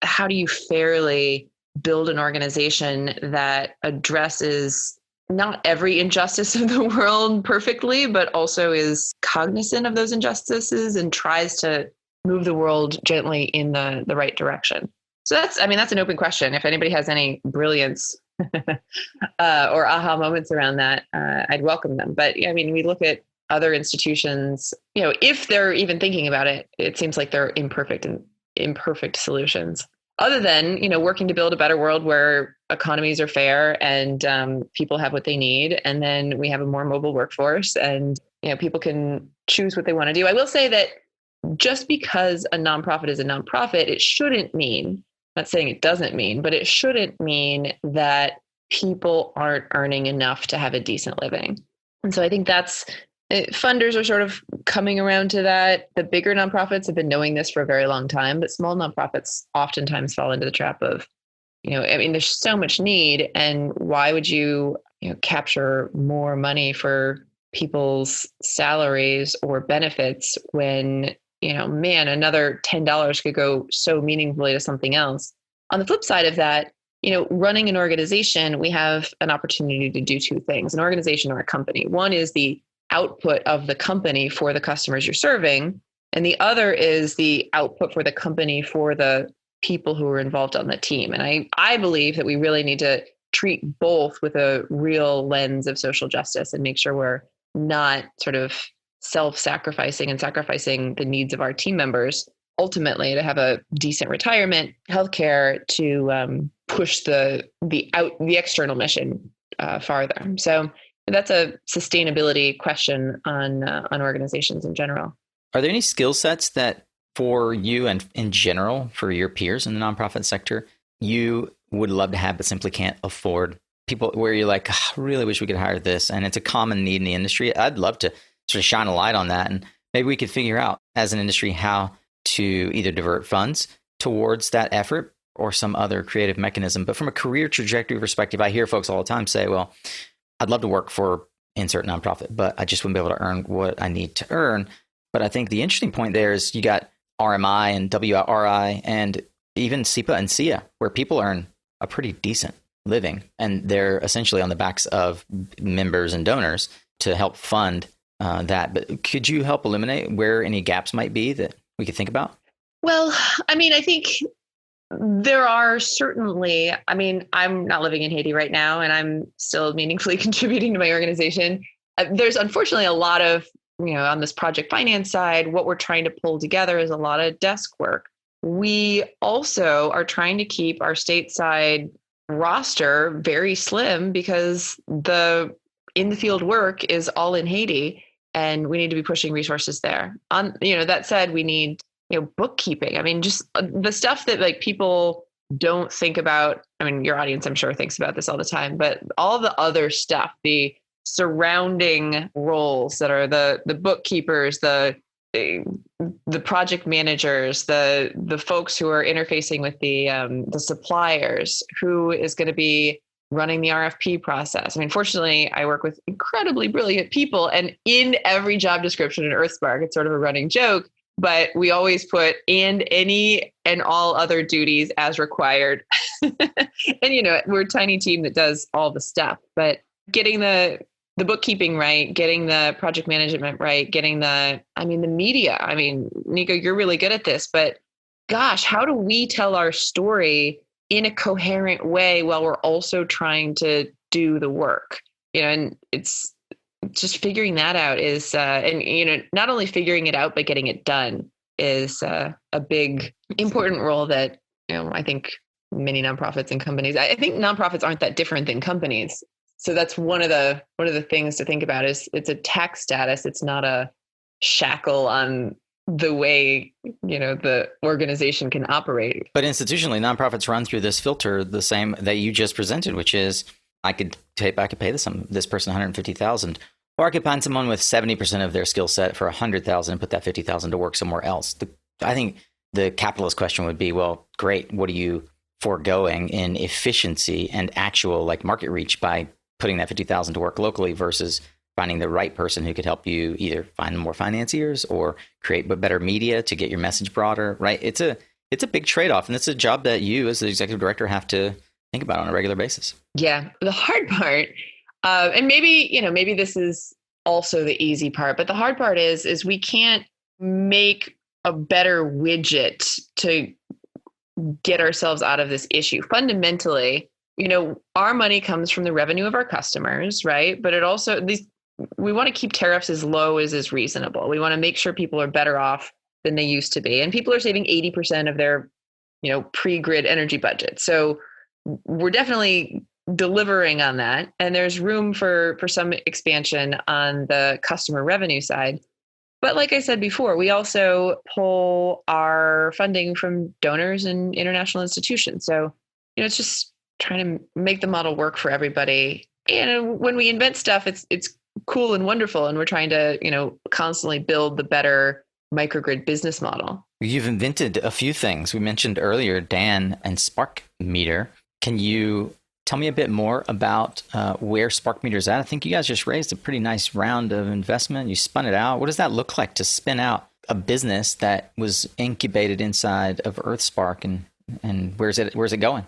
how do you fairly build an organization that addresses not every injustice of the world perfectly, but also is cognizant of those injustices and tries to move the world gently in the right direction? So that's an open question. If anybody has any brilliance or aha moments around that, I'd welcome them. But we look at other institutions, if they're even thinking about it, it seems like they're imperfect solutions. Other than, working to build a better world where economies are fair and people have what they need. And then we have a more mobile workforce and, people can choose what they want to do. I will say that just because a nonprofit is a nonprofit, it shouldn't mean, I'm not saying it doesn't mean, but it shouldn't mean that people aren't earning enough to have a decent living. And so I think funders are sort of coming around to that. The bigger nonprofits have been knowing this for a very long time, but small nonprofits oftentimes fall into the trap of, there's so much need, and why would you capture more money for people's salaries or benefits when, another $10 could go so meaningfully to something else. On the flip side of that, running an organization, we have an opportunity to do two things, an organization or a company. One is the output of the company for the customers you're serving. And the other is the output for the company for the people who are involved on the team. And I believe that we really need to treat both with a real lens of social justice and make sure we're not sort of self-sacrificing and sacrificing the needs of our team members, ultimately to have a decent retirement, healthcare, to push the external mission farther. So that's a sustainability question on organizations in general. Are there any skill sets that for you and in general for your peers in the nonprofit sector you would love to have but simply can't afford? People where you're like, I really wish we could hire this, and it's a common need in the industry. I'd love to sort of shine a light on that, and maybe we could figure out as an industry how to either divert funds towards that effort or some other creative mechanism. But from a career trajectory perspective, I hear folks all the time say, well, I'd love to work for insert nonprofit, but I just wouldn't be able to earn what I need to earn. But I think the interesting point there is you got RMI and WRI and even SEPA and SIA, where people earn a pretty decent living, and they're essentially on the backs of members and donors to help fund that. But could you help illuminate where any gaps might be that we could think about? Well, I mean, I think there are certainly, I mean, I'm not living in Haiti right now, and I'm still meaningfully contributing to my organization. There's unfortunately a lot of, on this project finance side, what we're trying to pull together is a lot of desk work. We also are trying to keep our stateside roster very slim because the in the field work is all in Haiti, and we need to be pushing resources there. That said, we need bookkeeping. I mean, just the stuff that like people don't think about. I mean, your audience, I'm sure, thinks about this all the time, but all the other stuff, the surrounding roles that are the bookkeepers, the project managers, the folks who are interfacing with the suppliers, who is going to be running the RFP process. I mean, fortunately, I work with incredibly brilliant people, and in every job description in EarthSpark, it's sort of a running joke, but we always put "and any and all other duties as required." And we're a tiny team that does all the stuff, but getting the bookkeeping right, getting the project management right, getting the media. I mean, Nico, you're really good at this, but gosh, how do we tell our story in a coherent way while we're also trying to do the work? And it's just figuring that out is, not only figuring it out, but getting it done is a big, important role that, I think many nonprofits and companies, I think nonprofits aren't that different than companies. So that's one of the things to think about is it's a tax status. It's not a shackle on the way, the organization can operate. But institutionally, nonprofits run through this filter the same that you just presented, which is I could pay this person $150,000, or I could find someone with 70% of their skill set for $100,000 and put that $50,000 to work somewhere else. I think the capitalist question would be, well, great. What are you foregoing in efficiency and actual market reach by putting that $50,000 to work locally versus finding the right person who could help you either find more financiers or create better media to get your message broader, right? It's a big trade-off, and it's a job that you as the executive director have to think about on a regular basis. Yeah. The hard part, and maybe this is also the easy part, but the hard part is we can't make a better widget to get ourselves out of this issue. Fundamentally, our money comes from the revenue of our customers, right? But it also, we want to keep tariffs as low as is reasonable. We want to make sure people are better off than they used to be. And people are saving 80% of their, pre-grid energy budget. So we're definitely delivering on that. And there's room for some expansion on the customer revenue side. But like I said before, we also pull our funding from donors and international institutions. So, it's just trying to make the model work for everybody. And when we invent stuff, it's cool and wonderful. And we're trying to, constantly build the better microgrid business model. You've invented a few things. We mentioned earlier Dan and Spark Meter. Can you tell me a bit more about where Spark Meter is at? I think you guys just raised a pretty nice round of investment. You spun it out. What does that look like to spin out a business that was incubated inside of EarthSpark, and where's it going?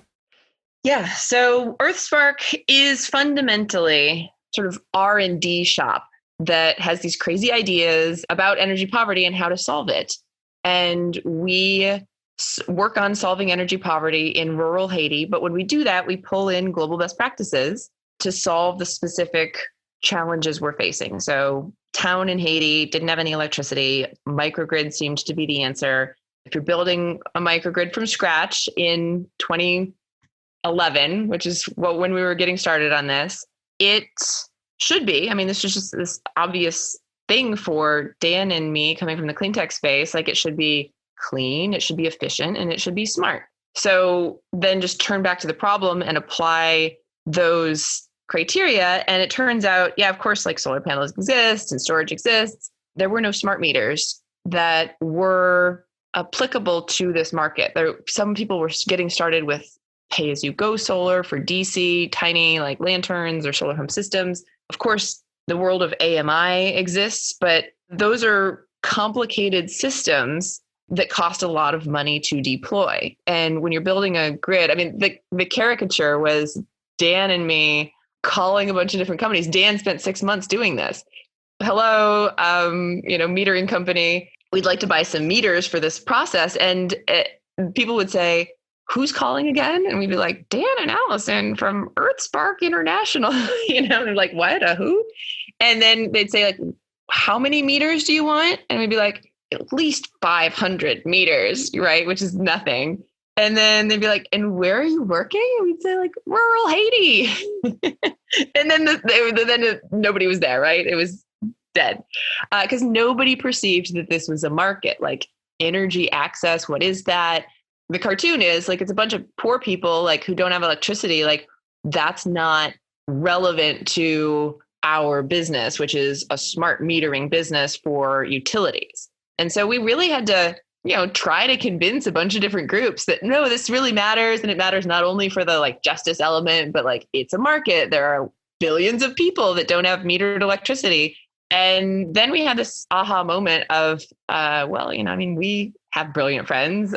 Yeah, so EarthSpark is fundamentally sort of R&D shop that has these crazy ideas about energy poverty and how to solve it. And we work on solving energy poverty in rural Haiti. But when we do that, we pull in global best practices to solve the specific challenges we're facing. So town in Haiti didn't have any electricity. Microgrid seemed to be the answer. If you're building a microgrid from scratch in 2011, which is when we were getting started on this, it should be, this is just this obvious thing for Dan and me coming from the clean tech space. It should be clean, it should be efficient, and it should be smart. So then just turn back to the problem and apply those criteria. And it turns out, yeah, of course, solar panels exist and storage exists. There were no smart meters that were applicable to this market. Some people were getting started with pay-as-you-go solar for DC, tiny lanterns or solar home systems. Of course, the world of AMI exists, but those are complicated systems that cost a lot of money to deploy. And when you're building a grid, the caricature was Dan and me calling a bunch of different companies. Dan spent 6 months doing this. Hello, metering company. we'd like to buy some meters for this process. And people would say, who's calling again? And we'd be like, Dan and Allison from EarthSpark International, and they're like, what, who? And then they'd say like, how many meters do you want? And we'd be like, at least 500 meters, right? Which is nothing. And then they'd be like, and where are you working? And we'd say like, rural Haiti. And then then nobody was there, right? It was dead. Because nobody perceived that this was a market, like energy access. What is that? The cartoon is like, it's a bunch of poor people like who don't have electricity. Like that's not relevant to our business, which is a smart metering business for utilities. And so we really had to, try to convince a bunch of different groups that no, this really matters. And it matters not only for the like justice element, but like it's a market. There are billions of people that don't have metered electricity. And then we had this aha moment of, we have brilliant friends.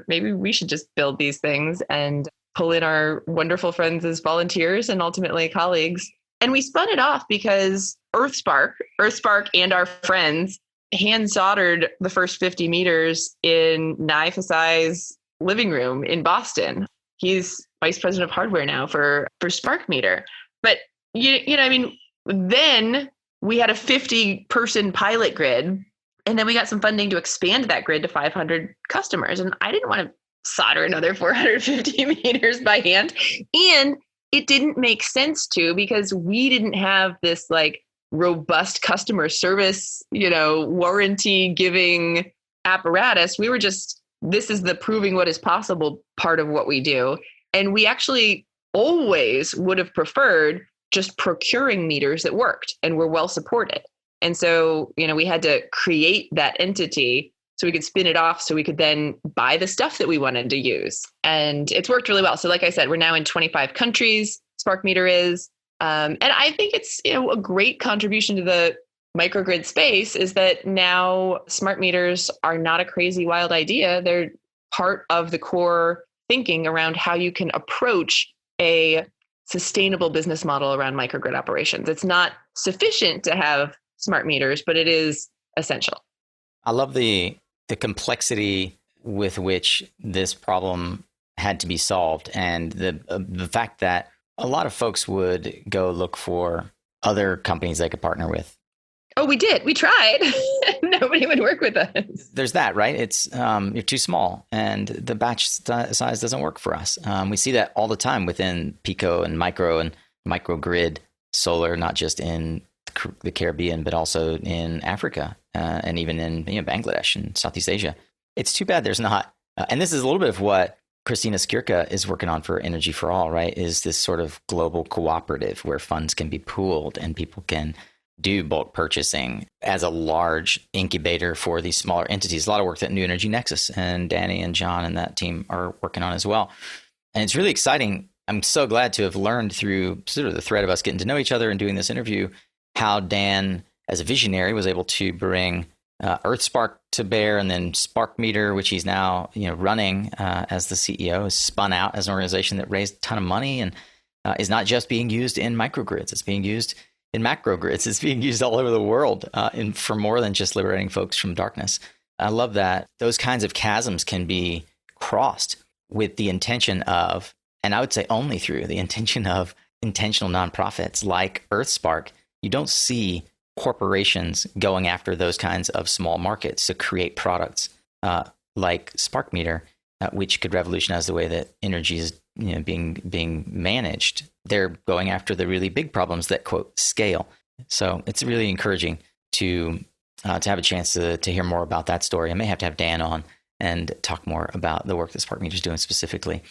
Maybe we should just build these things and pull in our wonderful friends as volunteers and ultimately colleagues. And we spun it off because EarthSpark and our friends hand soldered the first 50 meters in Nai Fasai's living room in Boston. He's vice president of hardware now for Spark Meter. But, then we had a 50-person pilot grid, and then we got some funding to expand that grid to 500 customers. And I didn't want to solder another 450 meters by hand. And it didn't make sense to, because we didn't have this like robust customer service, warranty giving apparatus. We were just, this is the proving what is possible part of what we do. And we actually always would have preferred just procuring meters that worked and were well supported. And so, we had to create that entity so we could spin it off so we could then buy the stuff that we wanted to use. And it's worked really well. So like I said, we're now in 25 countries, Spark Meter is. And I think it's, a great contribution to the microgrid space is that now smart meters are not a crazy wild idea. They're part of the core thinking around how you can approach a sustainable business model around microgrid operations. It's not sufficient to have smart meters, but it is essential. I love the complexity with which this problem had to be solved, and the fact that a lot of folks would go look for other companies they could partner with. Oh, we did. We tried. Nobody would work with us. There's that, right? It's you're too small, and the batch size doesn't work for us. We see that all the time within pico and microgrid solar, not just in the Caribbean, but also in Africa and even in Bangladesh and Southeast Asia. It's too bad there's not. And this is a little bit of what Christina Skirka is working on for Energy for All, right? Is this sort of global cooperative where funds can be pooled and people can do bulk purchasing as a large incubator for these smaller entities. A lot of work that New Energy Nexus and Danny and John and that team are working on as well. And it's really exciting. I'm so glad to have learned through sort of the thread of us getting to know each other and doing this interview, how Dan, as a visionary, was able to bring EarthSpark to bear, and then Spark Meter, which he's now running as the CEO, is spun out as an organization that raised a ton of money and is not just being used in microgrids. It's being used in macrogrids. It's being used all over the world for more than just liberating folks from darkness. I love that those kinds of chasms can be crossed with the intention of, and I would say only through the intention of, intentional nonprofits like EarthSpark. You don't see corporations going after those kinds of small markets to create products like Spark Meter, which could revolutionize the way that energy is being managed. They're going after the really big problems that, quote, scale. So it's really encouraging to have a chance to hear more about that story. I may have to have Dan on and talk more about the work that Spark Meter is doing specifically.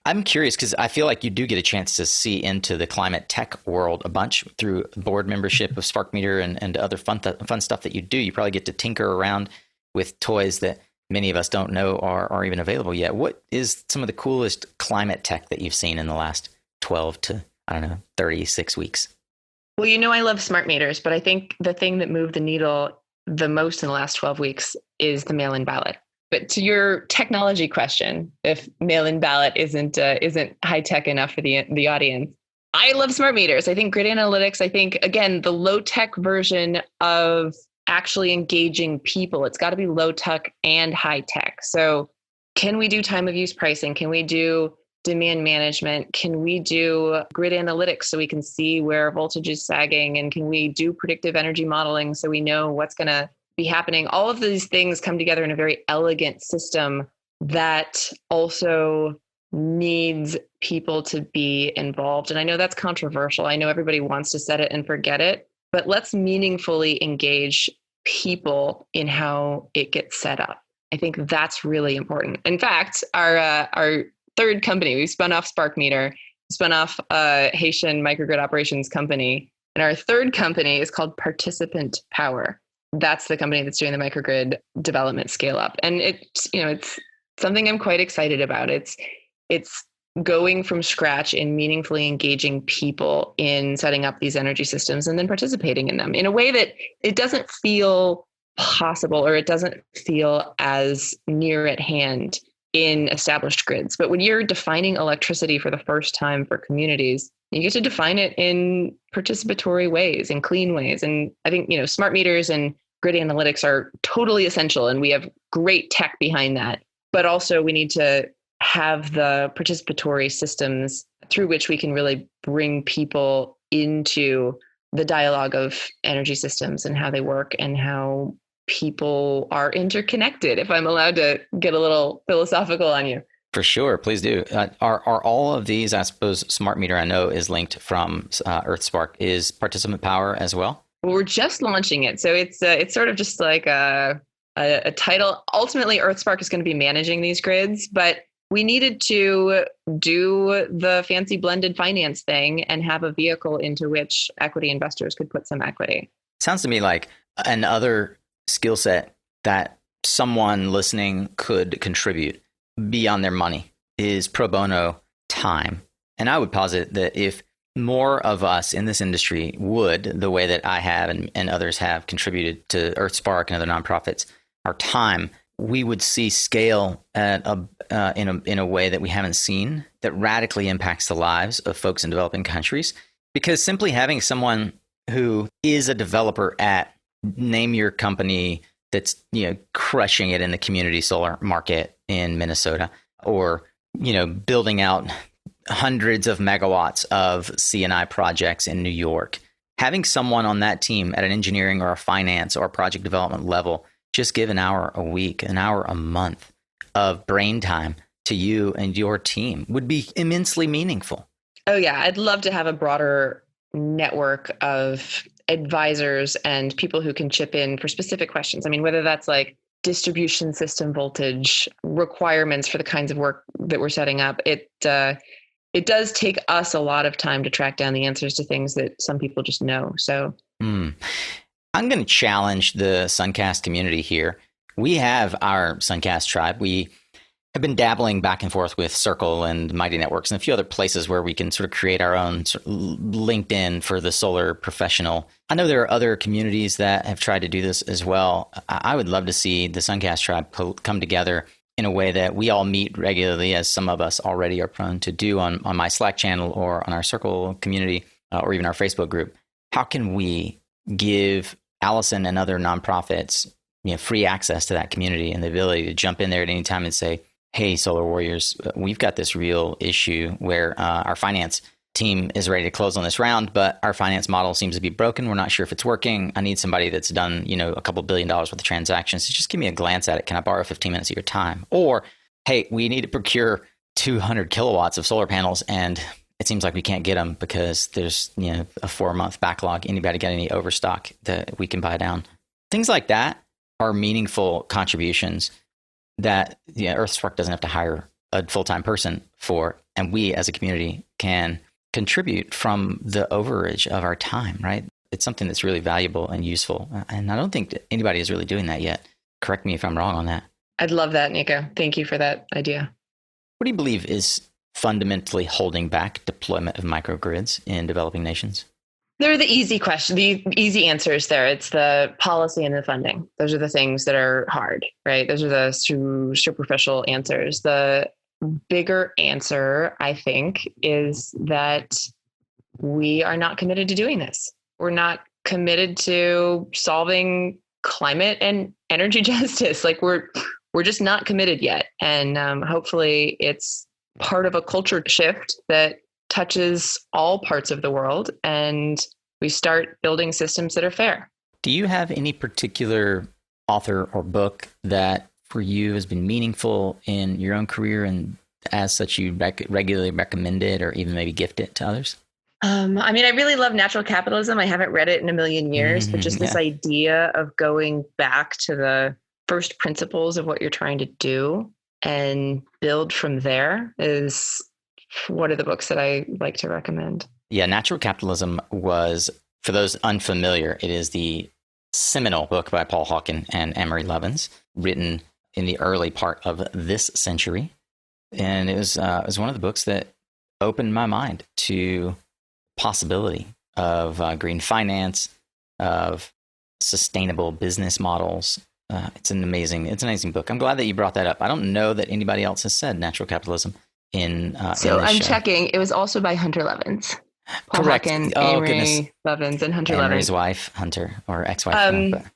I'm curious because I feel like you do get a chance to see into the climate tech world a bunch through board membership of Spark Meter and other fun stuff that you do. You probably get to tinker around with toys that many of us don't know are even available yet. What is some of the coolest climate tech that you've seen in the last 12 to, 36 weeks? Well, I love smart meters, but I think the thing that moved the needle the most in the last 12 weeks is the mail-in ballot. But to your technology question, if mail-in ballot isn't high tech enough for the audience, I love smart meters. I think grid analytics. I think again the low tech version of actually engaging people. It's got to be low tech and high tech. So can we do time of use pricing? Can we do demand management? Can we do grid analytics so we can see where voltage is sagging? And can we do predictive energy modeling so we know what's going to be happening? All of these things come together in a very elegant system that also needs people to be involved. And I know that's controversial. I know everybody wants to set it and forget it, but let's meaningfully engage people in how it gets set up. I think that's really important. In fact, our third company, we spun off Spark Meter, spun off a Haitian microgrid operations company. And our third company is called Participant Power. That's the company that's doing the microgrid development scale up. And it's something I'm quite excited about. It's going from scratch and meaningfully engaging people in setting up these energy systems and then participating in them in a way that it doesn't feel possible or it doesn't feel as near at hand in established grids. But when you're defining electricity for the first time for communities, you get to define it in participatory ways and clean ways. And I think, smart meters and grid analytics are totally essential, and we have great tech behind that. But also we need to have the participatory systems through which we can really bring people into the dialogue of energy systems and how they work and how people are interconnected, if I'm allowed to get a little philosophical on you. For sure. Please do. Are all of these, I suppose, smart meter I know is linked from EarthSpark, is Participant Power as well? Well, we're just launching it. So it's sort of just like a title. Ultimately, EarthSpark is going to be managing these grids, but we needed to do the fancy blended finance thing and have a vehicle into which equity investors could put some equity. Sounds to me like another skill set that someone listening could contribute beyond their money is pro bono time. And I would posit that if more of us in this industry would, the way that I have and others have contributed to EarthSpark and other nonprofits, our time, we would see scale at in a way that we haven't seen, that radically impacts the lives of folks in developing countries. Because simply having someone who is a developer at, name your company that's crushing it in the community solar market in Minnesota, or building out hundreds of megawatts of C&I projects in New York, having someone on that team at an engineering or a finance or a project development level just give an hour a week, an hour a month of brain time to you and your team would be immensely meaningful. Oh yeah, I'd love to have a broader network of advisors and people who can chip in for specific questions. I mean, whether that's like distribution system voltage requirements for the kinds of work that we're setting up, it does take us a lot of time to track down the answers to things that some people just know. So I'm going to challenge the SunCast community here. We have our SunCast tribe. We have been dabbling back and forth with Circle and Mighty Networks and a few other places where we can sort of create our own LinkedIn for the solar professional. I know there are other communities that have tried to do this as well. I would love to see the SunCast tribe come together in a way that we all meet regularly, as some of us already are prone to do on my Slack channel or on our Circle community or even our Facebook group. How can we give Allison and other nonprofits free access to that community and the ability to jump in there at any time and say, hey, Solar Warriors, we've got this real issue where our finance team is ready to close on this round, but our finance model seems to be broken. We're not sure if it's working. I need somebody that's done, a couple $1 billion worth of transactions. So just give me a glance at it. Can I borrow 15 minutes of your time? Or, hey, we need to procure 200 kilowatts of solar panels, and it seems like we can't get them because there's, a 4-month backlog. Anybody got any overstock that we can buy down? Things like that are meaningful contributions that EarthSpark doesn't have to hire a full-time person for, and we as a community can contribute from the overage of our time, right? It's something that's really valuable and useful, and I don't think that anybody is really doing that yet. Correct me if I'm wrong on that. I'd love that, Nico. Thank you for that idea. What do you believe is fundamentally holding back deployment of microgrids in developing nations? They're the easy question, the easy answers there. It's the policy and the funding. Those are the things that are hard, right? Those are the superficial answers. The bigger answer, I think, is that we are not committed to doing this. We're not committed to solving climate and energy justice. Like we're just not committed yet. And hopefully it's part of a culture shift that touches all parts of the world, and we start building systems that are fair. Do you have any particular author or book that for you has been meaningful in your own career, and as such you regularly recommend it or even maybe gift it to others? I mean, I really love Natural Capitalism. I haven't read it in a million years, but just this idea of going back to the first principles of what you're trying to do and build from there is one of the books that I like to recommend. Yeah, Natural Capitalism was, for those unfamiliar, it is the seminal book by Paul Hawken and Amory Lovins, written in the early part of this century. And it was one of the books that opened my mind to possibility of green finance, of sustainable business models. It's an amazing book. I'm glad that you brought that up. I don't know that anybody else has said Natural Capitalism in So in this I'm show. checking. It was also by Hunter Levins. Paul Correct. Hawken, Goodness. Amory Levins, and Hunter Amory's Levins. wife, Hunter, or ex-wife.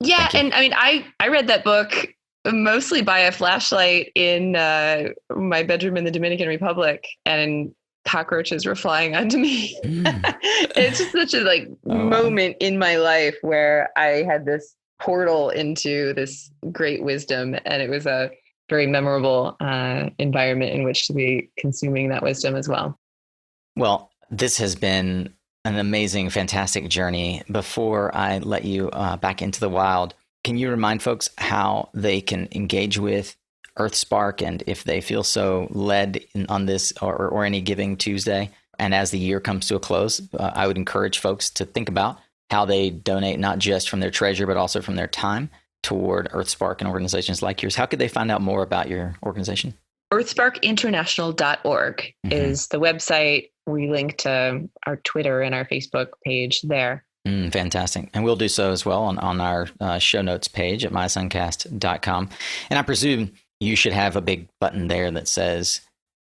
Yeah, Thank you. and I mean, I read that book mostly by a flashlight in my bedroom in the Dominican Republic, and cockroaches were flying onto me. It's just such a moment in my life where I had this portal into this great wisdom, and it was a very memorable environment in which to be consuming that wisdom as well. Well, this has been an amazing, fantastic journey. Before I let you back into the wild, can you remind folks how they can engage with EarthSpark, and if they feel so led on this or any Giving Tuesday? And as the year comes to a close, I would encourage folks to think about how they donate, not just from their treasure, but also from their time toward EarthSpark and organizations like yours. How could they find out more about your organization? EarthSparkInternational.org is the website. We link to our Twitter and our Facebook page there. Fantastic. And we'll do so as well on our show notes page at mysuncast.com. And I presume you should have a big button there that says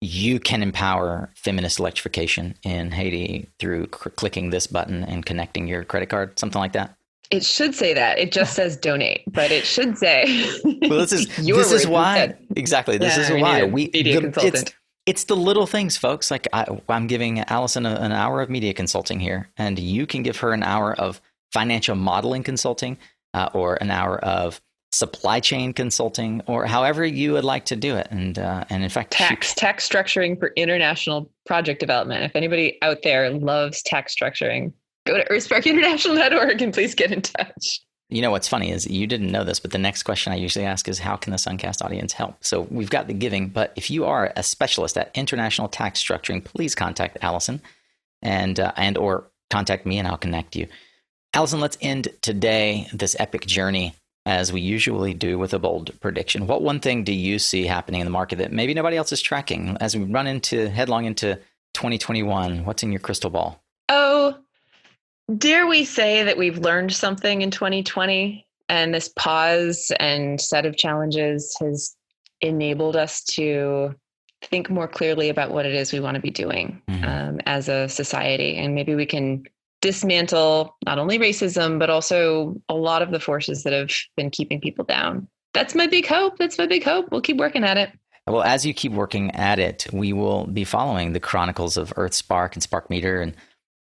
you can empower feminist electrification in Haiti through clicking this button and connecting your credit card, something like that. It should say that. It just says donate, but it should say. Well, this is why. Exactly. This is why media consultant. It's the little things, folks. Like I'm giving Allison an hour of media consulting here, and you can give her an hour of financial modeling consulting, or an hour of supply chain consulting, or however you would like to do it. And in fact, tax structuring for international project development. If anybody out there loves tax structuring, go to EarthSparkInternational.org and please get in touch. You know, what's funny is you didn't know this, but the next question I usually ask is, how can the SunCast audience help? So we've got the giving, but if you are a specialist at international tax structuring, please contact Allison and or contact me and I'll connect you. Allison, let's end today, this epic journey, as we usually do, with a bold prediction. What one thing do you see happening in the market that maybe nobody else is tracking as we run headlong into 2021? What's in your crystal ball? Oh, dare we say that we've learned something in 2020, and this pause and set of challenges has enabled us to think more clearly about what it is we want to be doing as a society. And maybe we can dismantle not only racism, but also a lot of the forces that have been keeping people down. That's my big hope. We'll keep working at it. Well, as you keep working at it, we will be following the chronicles of EarthSpark and Spark Meter and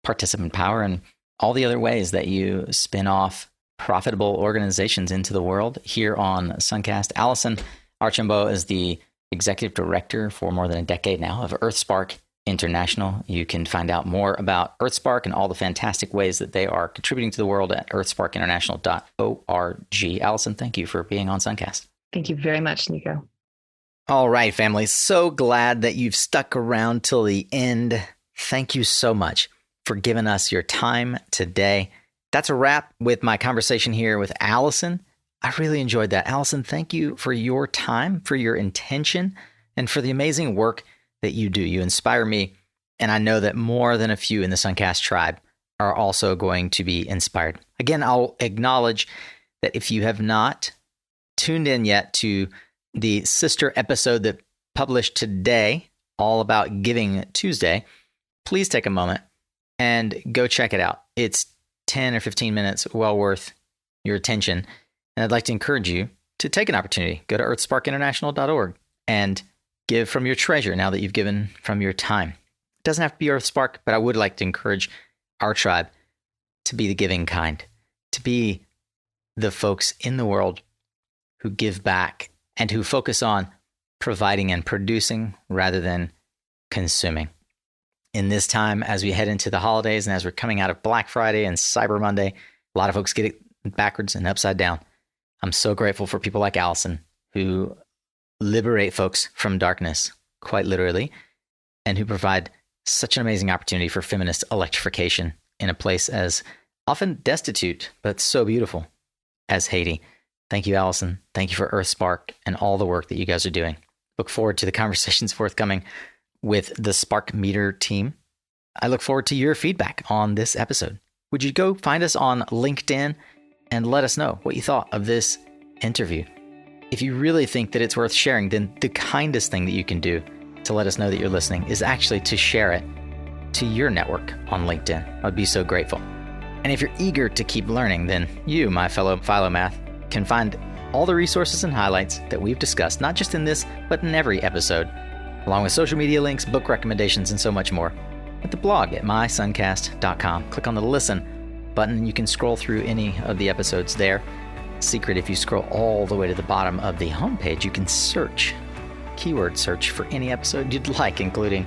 Participant Power and all the other ways that you spin off profitable organizations into the world here on SunCast. Allison Archambault is the executive director for more than a decade now of EarthSpark International. You can find out more about EarthSpark and all the fantastic ways that they are contributing to the world at earthsparkinternational.org. Allison, thank you for being on SunCast. Thank you very much, Nico. All right, family. So glad that you've stuck around till the end. Thank you so much for giving us your time today. That's a wrap with my conversation here with Allison. I really enjoyed that. Allison, thank you for your time, for your intention, and for the amazing work that you do. You inspire me, and I know that more than a few in the SunCast tribe are also going to be inspired. Again, I'll acknowledge that if you have not tuned in yet to the sister episode that published today, all about Giving Tuesday, please take a moment and go check it out. It's 10 or 15 minutes well worth your attention. And I'd like to encourage you to take an opportunity. Go to earthsparkinternational.org and give from your treasure now that you've given from your time. It doesn't have to be EarthSpark, but I would like to encourage our tribe to be the giving kind, to be the folks in the world who give back and who focus on providing and producing rather than consuming. In this time, as we head into the holidays and as we're coming out of Black Friday and Cyber Monday, a lot of folks get it backwards and upside down. I'm so grateful for people like Allison who liberate folks from darkness, quite literally, and who provide such an amazing opportunity for feminist electrification in a place as often destitute, but so beautiful as Haiti. Thank you, Allison. Thank you for EarthSpark and all the work that you guys are doing. Look forward to the conversations forthcoming with the Spark Meter team. I look forward to your feedback on this episode. Would you go find us on LinkedIn and let us know what you thought of this interview? If you really think that it's worth sharing, then the kindest thing that you can do to let us know that you're listening is actually to share it to your network on LinkedIn. I'd be so grateful. And if you're eager to keep learning, then you, my fellow Philomath, can find all the resources and highlights that we've discussed, not just in this, but in every episode, along with social media links, book recommendations, and so much more, at the blog at mysuncast.com. Click on the listen button and you can scroll through any of the episodes there. Secret, if you scroll all the way to the bottom of the homepage, you can search, keyword search for any episode you'd like, including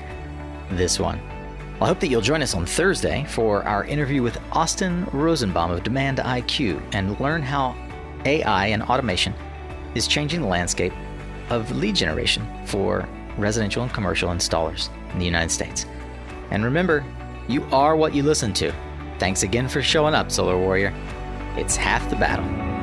this one. I hope that you'll join us on Thursday for our interview with Austin Rosenbaum of Demand IQ and learn how AI and automation is changing the landscape of lead generation for residential and commercial installers in the United States. And remember, you are what you listen to. Thanks again for showing up, Solar Warrior. It's half the battle.